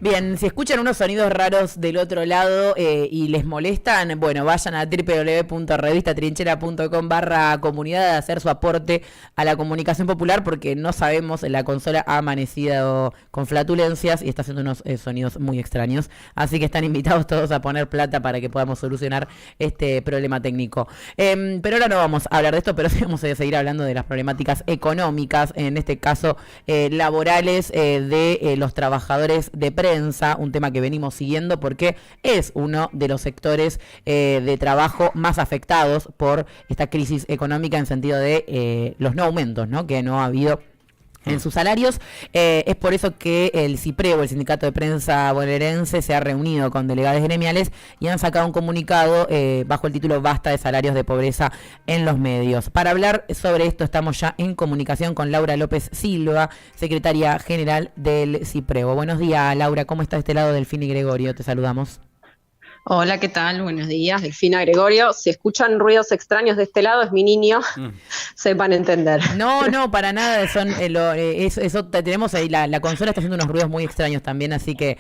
Bien, si escuchan unos sonidos raros del otro lado y les molestan, bueno, vayan a www.revistatrinchera.com/comunidad a hacer su aporte a la comunicación popular porque no sabemos, la consola ha amanecido con flatulencias y está haciendo unos sonidos muy extraños. Así que están invitados todos a poner plata para que podamos solucionar este problema técnico. Pero ahora no vamos a hablar de esto, pero sí vamos a seguir hablando de las problemáticas económicas, en este caso laborales de los trabajadores de prensa, un tema que venimos siguiendo porque es uno de los sectores de trabajo más afectados por esta crisis económica en sentido de los no aumentos, ¿no? Que no ha habido en sus salarios. Es por eso que el CIPREVO, el Sindicato de Prensa Bonaerense, se ha reunido con delegados gremiales y han sacado un comunicado bajo el título Basta de salarios de pobreza en los medios. Para hablar sobre esto estamos ya en comunicación con Laura López Silva, secretaria general del CIPREVO. Buenos días, Laura, ¿cómo está de este lado? Delfín y Gregorio, te saludamos. Hola, ¿qué tal? Buenos días, Delfina Gregorio. Si escuchan ruidos extraños de este lado, es mi niño, sepan entender. No, para nada, eso tenemos ahí, la consola está haciendo unos ruidos muy extraños también, así que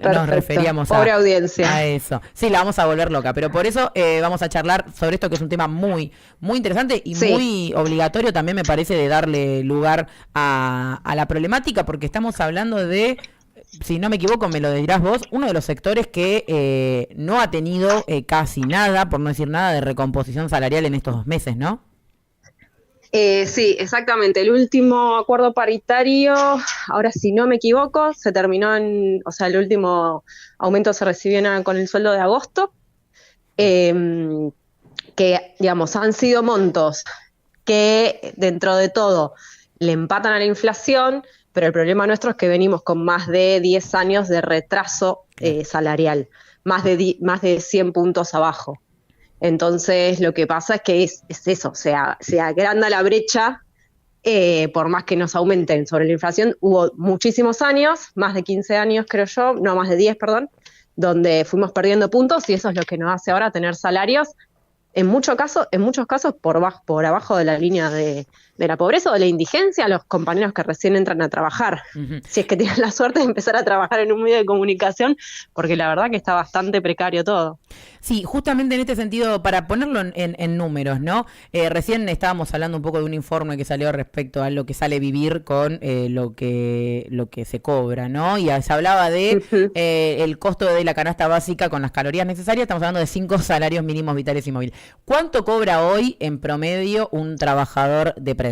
nos referíamos pobre audiencia. a eso. Sí, la vamos a volver loca, pero por eso vamos a charlar sobre esto que es un tema muy, muy interesante y muy obligatorio también me parece de darle lugar a la problemática, porque estamos hablando de, si no me equivoco, me lo dirás vos, uno de los sectores que no ha tenido casi nada, por no decir nada, de recomposición salarial en estos 2 meses, ¿no? Sí, exactamente. El último acuerdo paritario, ahora si no me equivoco, se terminó el último aumento se recibió con el sueldo de agosto, que, digamos, han sido montos que dentro de todo le empatan a la inflación, pero el problema nuestro es que venimos con más de 10 años de retraso salarial, más de 100 puntos abajo. Entonces lo que pasa es que es eso, se agranda la brecha, por más que nos aumenten sobre la inflación. Hubo muchísimos años, más de 15 años creo yo, no, más de 10, perdón, donde fuimos perdiendo puntos y eso es lo que nos hace ahora tener salarios en muchos casos por abajo de la línea de la pobreza o de la indigencia a los compañeros que recién entran a trabajar. Uh-huh. Si es que tienen la suerte de empezar a trabajar en un medio de comunicación, porque la verdad que está bastante precario todo. Sí, justamente en este sentido, para ponerlo en números, ¿no? Recién estábamos hablando un poco de un informe que salió respecto a lo que sale vivir con lo que se cobra, ¿no? Y se hablaba de el costo de la canasta básica con las calorías necesarias. Estamos hablando de 5 salarios mínimos vitales y móviles. ¿Cuánto cobra hoy en promedio un trabajador de prensa?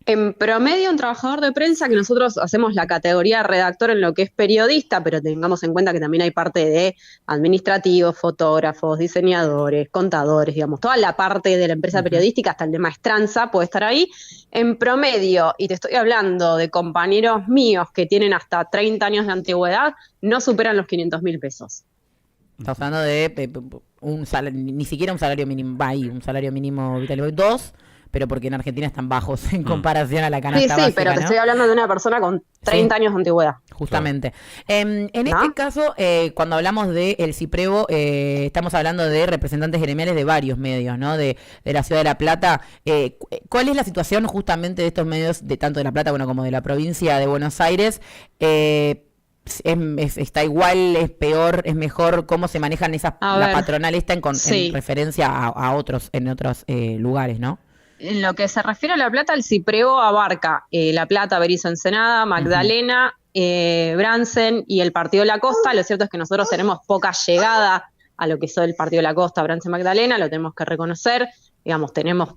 En promedio, un trabajador de prensa, que nosotros hacemos la categoría de redactor en lo que es periodista, pero tengamos en cuenta que también hay parte de administrativos, fotógrafos, diseñadores, contadores, digamos, toda la parte de la empresa periodística, hasta el de maestranza puede estar ahí. En promedio, y te estoy hablando de compañeros míos que tienen hasta 30 años de antigüedad, no superan los 500.000 pesos. Estamos hablando de un salario, ni siquiera un salario mínimo, un salario mínimo vital, 2, pero porque en Argentina están bajos en comparación a la canasta básica, pero te estoy hablando de una persona con 30 años de antigüedad. Justamente. En este caso, cuando hablamos del CIPREVO, estamos hablando de representantes gremiales de varios medios, ¿no? De la Ciudad de La Plata. ¿Cuál es la situación justamente de estos medios, de tanto de La Plata como de la provincia de Buenos Aires? ¿Está igual, es peor, es mejor? ¿Cómo se manejan la patronal esta en referencia a otros lugares, ¿no? En lo que se refiere a La Plata, el CIPREVO abarca La Plata, Berisso, Ensenada, Magdalena, Bransen y el Partido de la Costa. Lo cierto es que nosotros tenemos poca llegada a lo que es el Partido de la Costa, Bransen, Magdalena, lo tenemos que reconocer. Digamos, tenemos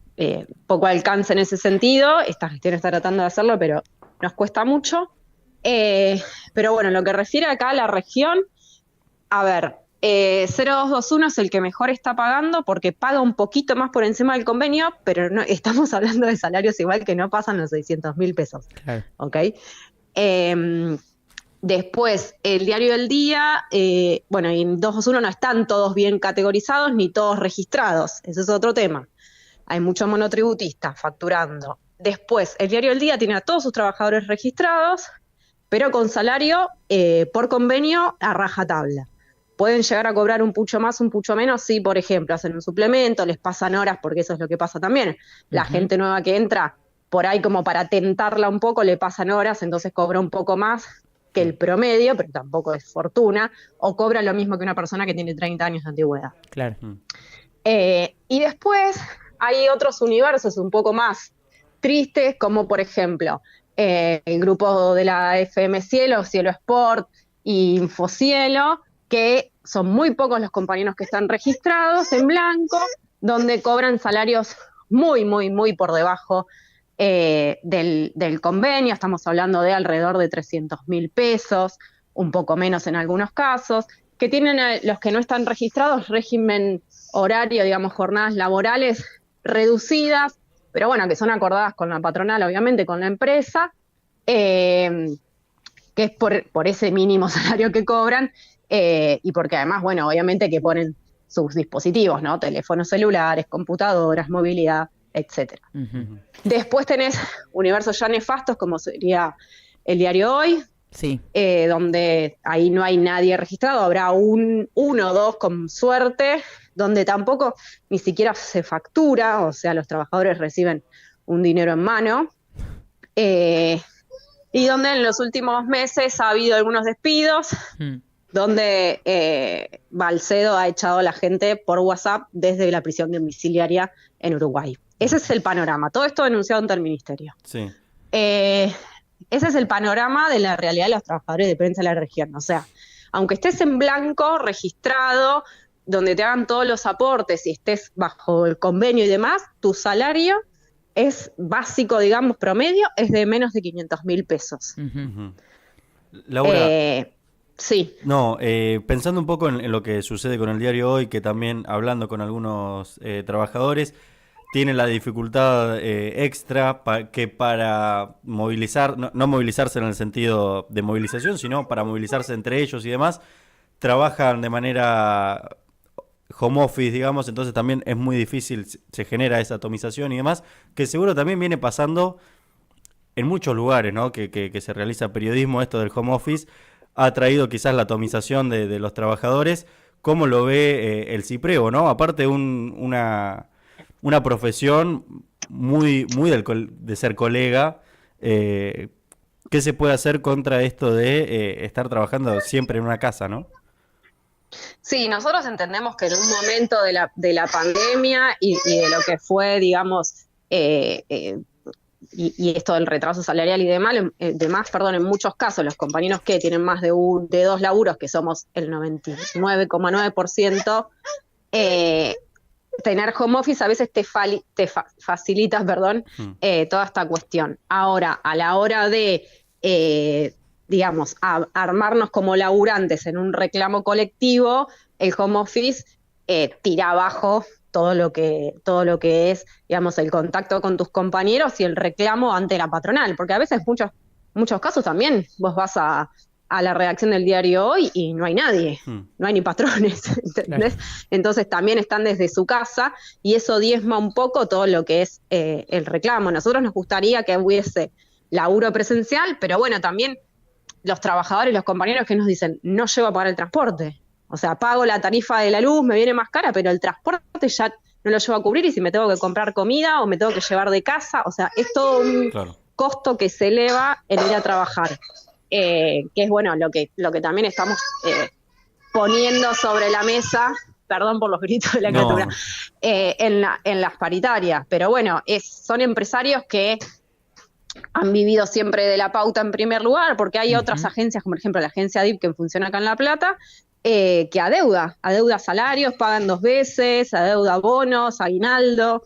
poco alcance en ese sentido. Esta gestión está tratando de hacerlo, pero nos cuesta mucho. Pero bueno, en lo que refiere acá a la región, 0221 es el que mejor está pagando porque paga un poquito más por encima del convenio, pero no, estamos hablando de salarios igual que no pasan los 600.000 pesos. Claro. ¿Okay? Después, el Diario del Día, y en 221 no están todos bien categorizados ni todos registrados, ese es otro tema. Hay muchos monotributistas facturando. Después, el Diario del Día tiene a todos sus trabajadores registrados, pero con salario por convenio a rajatabla. Pueden llegar a cobrar un pucho más, un pucho menos, si, por ejemplo, hacen un suplemento, les pasan horas, porque eso es lo que pasa también. La gente nueva que entra, por ahí como para tentarla un poco, le pasan horas, entonces cobra un poco más, que el promedio, pero tampoco es fortuna, o cobra lo mismo que una persona que tiene 30 años de antigüedad. Claro. Y después hay otros universos un poco más tristes, como por ejemplo el grupo de la FM Cielo, Cielo Sport y Infocielo, que son muy pocos los compañeros que están registrados en blanco, donde cobran salarios muy, muy, muy por debajo del convenio. Estamos hablando de alrededor de 300.000 pesos, un poco menos en algunos casos, que tienen los que no están registrados régimen horario, digamos, jornadas laborales reducidas, pero bueno, que son acordadas con la patronal, obviamente, con la empresa, que es por ese mínimo salario que cobran, y porque además, bueno, obviamente que ponen sus dispositivos, ¿no? Teléfonos celulares, computadoras, movilidad, etcétera. Uh-huh. Después tenés universos ya nefastos, como sería el diario Hoy, sí. Donde ahí no hay nadie registrado, habrá uno o dos con suerte, donde tampoco ni siquiera se factura, o sea, los trabajadores reciben un dinero en mano, y donde en los últimos meses ha habido algunos despidos, donde Balcedo ha echado a la gente por WhatsApp desde la prisión domiciliaria en Uruguay. Ese es el panorama, todo esto denunciado ante el Ministerio. Sí. Ese es el panorama de la realidad de los trabajadores de prensa de la región. O sea, aunque estés en blanco, registrado, donde te hagan todos los aportes y estés bajo el convenio y demás, tu salario es básico, digamos, promedio, es de menos de 500.000 pesos. Uh-huh. Laura, sí. No, pensando un poco en lo que sucede con el diario Hoy, que también hablando con algunos trabajadores, tienen la dificultad extra que para movilizar, no movilizarse en el sentido de movilización, sino para movilizarse entre ellos y demás, trabajan de manera home office, digamos, entonces también es muy difícil, se genera esa atomización y demás, que seguro también viene pasando en muchos lugares, ¿no? Que se realiza periodismo, esto del home office, ha traído quizás la atomización de los trabajadores. ¿Cómo lo ve el CIPREVO, no? Aparte una profesión muy de ser colega, ¿qué se puede hacer contra esto de estar trabajando siempre en una casa, no? Sí, nosotros entendemos que en un momento de la pandemia y de lo que fue, digamos, y esto del retraso salarial y demás, en muchos casos los compañeros que tienen más de dos laburos, que somos el 99,9%, tener home office a veces te facilita, toda esta cuestión. Ahora, a la hora de, digamos, armarnos como laburantes en un reclamo colectivo, el home office tira abajo todo lo que es, digamos, el contacto con tus compañeros y el reclamo ante la patronal, porque a veces muchos casos también vos vas a la redacción del diario Hoy y no hay nadie, no hay ni patrones, ¿entendés? Claro. Entonces también están desde su casa y eso diezma un poco todo lo que es el reclamo. Nosotros nos gustaría que hubiese laburo presencial, pero bueno, también los trabajadores, los compañeros que nos dicen, no llego a pagar el transporte. O sea, pago la tarifa de la luz, me viene más cara, pero el transporte ya no lo llevo a cubrir y si me tengo que comprar comida o me tengo que llevar de casa, o sea, es todo un costo que se eleva en ir a trabajar. Que es bueno lo que también estamos poniendo sobre la mesa, perdón por los gritos de la criatura, en las paritarias, pero bueno, son empresarios que han vivido siempre de la pauta en primer lugar, porque hay otras agencias, como por ejemplo la agencia DIP que funciona acá en La Plata, que adeuda salarios, pagan 2 veces, adeuda bonos, aguinaldo,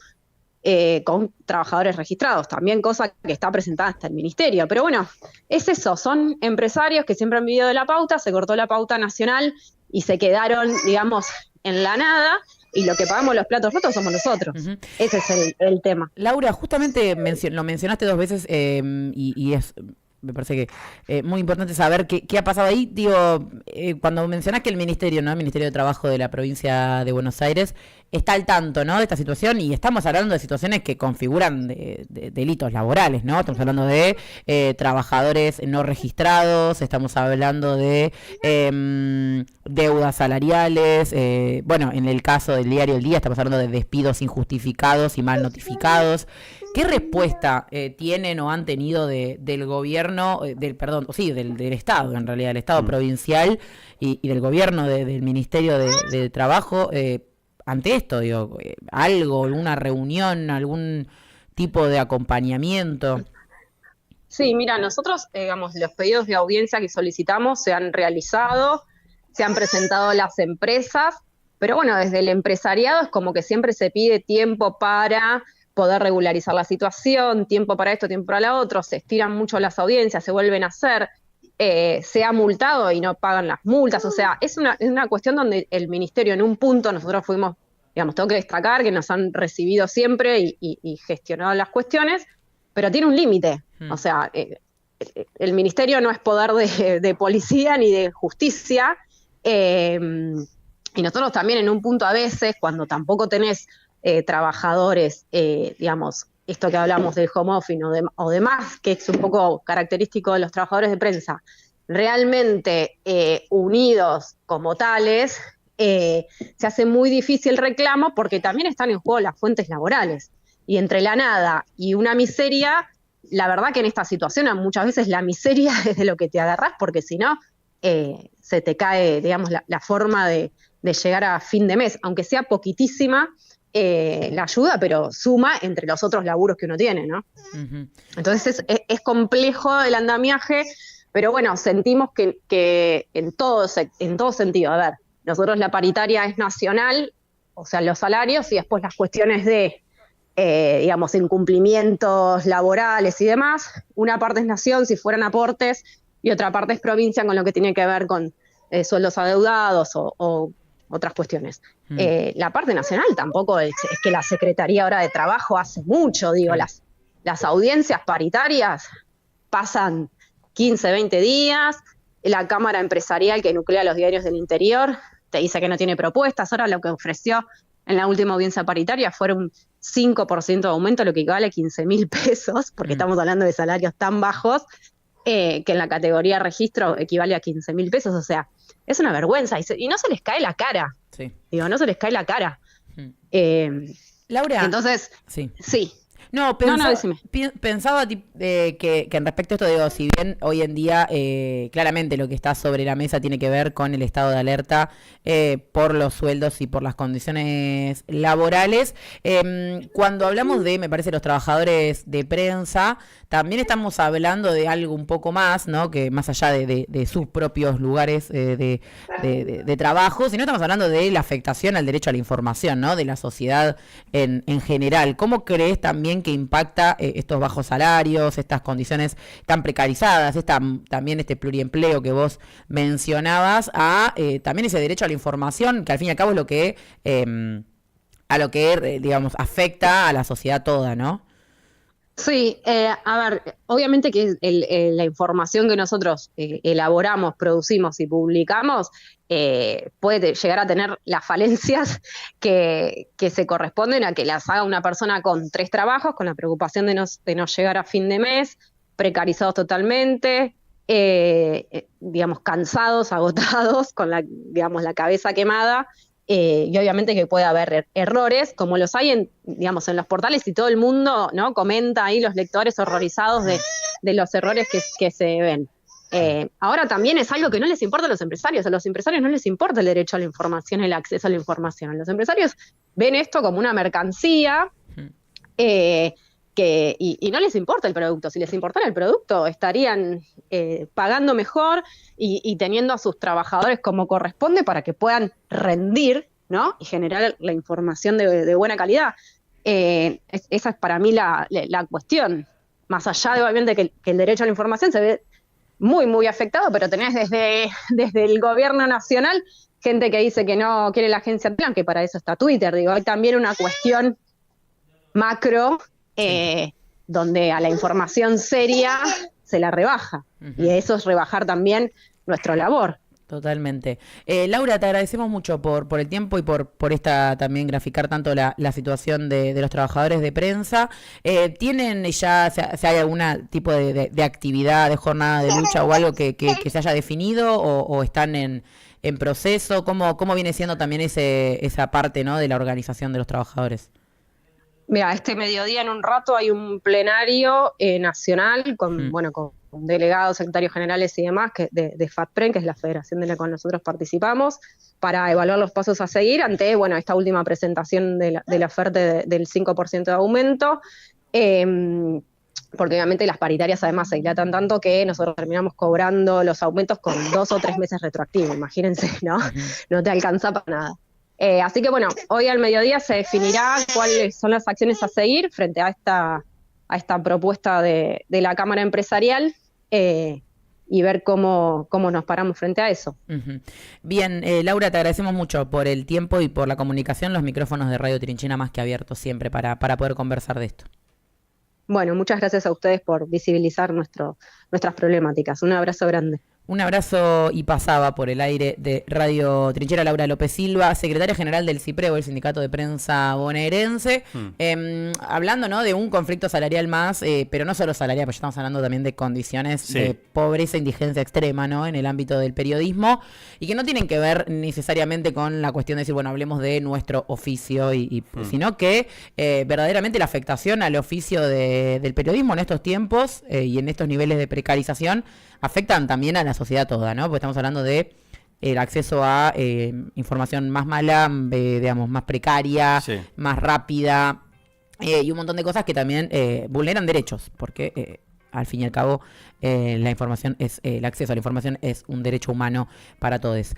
con trabajadores registrados, también cosa que está presentada hasta el ministerio, pero bueno, es eso, son empresarios que siempre han vivido de la pauta, se cortó la pauta nacional y se quedaron, digamos, en la nada, y lo que pagamos los platos rotos somos nosotros. Ese es el tema. Laura, justamente lo mencionaste 2 veces y es... Me parece que muy importante saber qué ha pasado ahí. Digo, cuando mencionás que el Ministerio, ¿no? El Ministerio de Trabajo de la provincia de Buenos Aires está al tanto, ¿no? De esta situación, y estamos hablando de situaciones que configuran de delitos laborales, ¿no? Estamos hablando de trabajadores no registrados, estamos hablando de deudas salariales, bueno, en el caso del diario El Día estamos hablando de despidos injustificados y mal notificados. ¿Qué respuesta tienen o han tenido del gobierno, del Estado, en realidad, del Estado provincial y del gobierno, del Ministerio de Trabajo, ante esto? Digo, algo, alguna reunión, algún tipo de acompañamiento. Sí, mira, nosotros, digamos, los pedidos de audiencia que solicitamos se han realizado, se han presentado las empresas, pero bueno, desde el empresariado es como que siempre se pide tiempo para poder regularizar la situación, tiempo para esto, tiempo para lo otro, se estiran mucho las audiencias, se vuelven a hacer, se ha multado y no pagan las multas, o sea, es una cuestión donde el ministerio en un punto, nosotros fuimos, digamos, tengo que destacar que nos han recibido siempre y gestionado las cuestiones, pero tiene un límite, o sea, el ministerio no es poder de policía ni de justicia, y nosotros también en un punto a veces, cuando tampoco tenés trabajadores, digamos, esto que hablamos del home office o demás, que es un poco característico de los trabajadores de prensa, realmente unidos como tales, se hace muy difícil el reclamo porque también están en juego las fuentes laborales. Y entre la nada y una miseria, la verdad que en esta situación muchas veces la miseria es de lo que te agarrás, porque si no, se te cae, digamos, la forma de llegar a fin de mes, aunque sea poquitísima la ayuda, pero suma entre los otros laburos que uno tiene, ¿no? Uh-huh. Entonces es complejo el andamiaje, pero bueno, sentimos que en todo sentido, a ver, nosotros la paritaria es nacional, o sea, los salarios y después las cuestiones de digamos, incumplimientos laborales y demás. Una parte es nación, si fueran aportes, y otra parte es provincia con lo que tiene que ver con sueldos adeudados o otras cuestiones. La parte nacional tampoco es que la Secretaría ahora de Trabajo hace mucho, digo, las audiencias paritarias pasan 15, 20 días, la Cámara Empresarial que nuclea los diarios del interior te dice que no tiene propuestas, ahora lo que ofreció en la última audiencia paritaria fue un 5% de aumento, lo que equivale a 15.000 pesos, porque estamos hablando de salarios tan bajos, que en la categoría registro equivale a 15.000 pesos, o sea, es una vergüenza, y no se les cae la cara, digo, no se les cae la cara. Laura. Entonces, sí. No, pensaba que en respecto a esto, digo, si bien hoy en día claramente lo que está sobre la mesa tiene que ver con el estado de alerta por los sueldos y por las condiciones laborales, cuando hablamos de, me parece, los trabajadores de prensa, también estamos hablando de algo un poco más, ¿no? Que más allá de sus propios lugares de trabajo, sino estamos hablando de la afectación al derecho a la información, ¿no? De la sociedad en general. ¿Cómo crees también que impacta estos bajos salarios, estas condiciones tan precarizadas, también este pluriempleo que vos mencionabas, a también ese derecho a la información, que al fin y al cabo es lo que digamos, afecta a la sociedad toda, ¿no? Sí, a ver, obviamente que la información que nosotros elaboramos, producimos y publicamos puede llegar a tener las falencias que se corresponden a que las haga una persona con 3 trabajos, con la preocupación de no llegar a fin de mes, precarizados totalmente, digamos, cansados, agotados, con la cabeza quemada. Y obviamente que puede haber errores, como los hay digamos, en los portales, y todo el mundo, ¿no?, comenta ahí, los lectores horrorizados de los errores que se ven. Ahora también es algo que no les importa a los empresarios no les importa el derecho a la información, el acceso a la información. Los empresarios ven esto como una mercancía y no les importa el producto. Si les importara el producto, estarían pagando mejor y teniendo a sus trabajadores como corresponde para que puedan rendir, ¿no?, y generar la información de buena calidad. Esa es para mí la cuestión. Más allá de, obviamente, que el derecho a la información se ve muy, muy afectado, pero tenés desde el gobierno nacional gente que dice que no quiere la agencia TELAM, que para eso está Twitter. Digo, hay también una cuestión macro donde a la información seria se la rebaja. Uh-huh. Y eso es rebajar también nuestra labor. Totalmente. Laura, te agradecemos mucho por el tiempo y por esta también graficar tanto la situación de los trabajadores de prensa. ¿Tienen ya, si hay algún tipo de actividad, de jornada de lucha o algo que se haya definido o están en proceso? ¿Cómo viene siendo también esa parte, ¿no?, de la organización de los trabajadores? Mira, este mediodía en un rato hay un plenario nacional bueno, con delegados, secretarios generales y demás de FATPREN, que es la federación de la cual nosotros participamos, para evaluar los pasos a seguir ante, bueno, esta última presentación de la oferta del 5% de aumento. Porque obviamente las paritarias además se dilatan tanto que nosotros terminamos cobrando los aumentos con 2 o 3 meses retroactivos, imagínense, ¿no? No te alcanza para nada. Así que bueno, hoy al mediodía se definirá cuáles son las acciones a seguir frente a esta propuesta de la Cámara Empresarial y ver cómo nos paramos frente a eso. Bien, Laura, te agradecemos mucho por el tiempo y por la comunicación. Los micrófonos de Radio Trinchera más que abiertos siempre para poder conversar de esto. Bueno, muchas gracias a ustedes por visibilizar nuestras problemáticas. Un abrazo grande. Un abrazo y pasaba por el aire de Radio Trinchera Laura López Silva, secretaria general del CIPREBO, el Sindicato de Prensa Bonaerense, hablando, ¿no?, de un conflicto salarial más, pero no solo salarial, porque estamos hablando también de condiciones de pobreza e indigencia extrema, ¿no?, en el ámbito del periodismo, y que no tienen que ver necesariamente con la cuestión de decir, bueno, hablemos de nuestro oficio, sino que verdaderamente la afectación al oficio del periodismo en estos tiempos y en estos niveles de precarización afectan también a la sociedad toda, ¿no? Porque estamos hablando de el acceso a información más mala, digamos, más precaria, más rápida, y un montón de cosas que también vulneran derechos, porque al fin y al cabo la información el acceso a la información es un derecho humano para todos.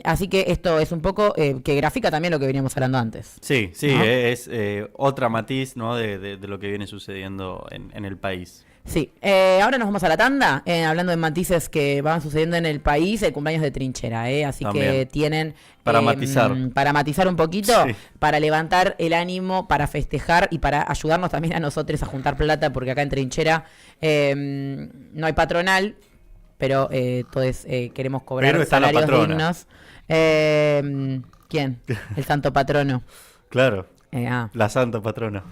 Así que esto es un poco que grafica también lo que veníamos hablando antes. Sí, ¿no? Es otra matiz, ¿no?, de lo que viene sucediendo en el país. Sí, ahora nos vamos a la tanda, hablando de matices que van sucediendo en el país, el cumpleaños de Trinchera, así también. Que tienen para matizar un poquito, para levantar el ánimo, para festejar y para ayudarnos también a nosotros a juntar plata, porque acá en Trinchera no hay patronal, pero todos queremos cobrar salarios dignos. ¿Quién? El santo patrono. Claro, la santa patrona.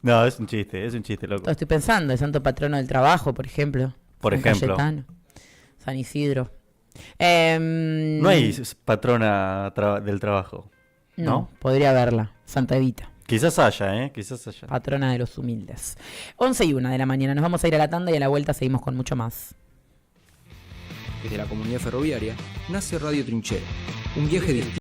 No, es un chiste, loco. Estoy pensando, el santo patrono del trabajo, por ejemplo. San Cayetano, San Isidro. No hay patrona del trabajo, ¿no? Podría haberla, Santa Evita. Quizás haya. Patrona de los humildes. 11:01 de la mañana, nos vamos a ir a la tanda y a la vuelta seguimos con mucho más. Desde la comunidad ferroviaria nace Radio Trinchera, un viaje distinto.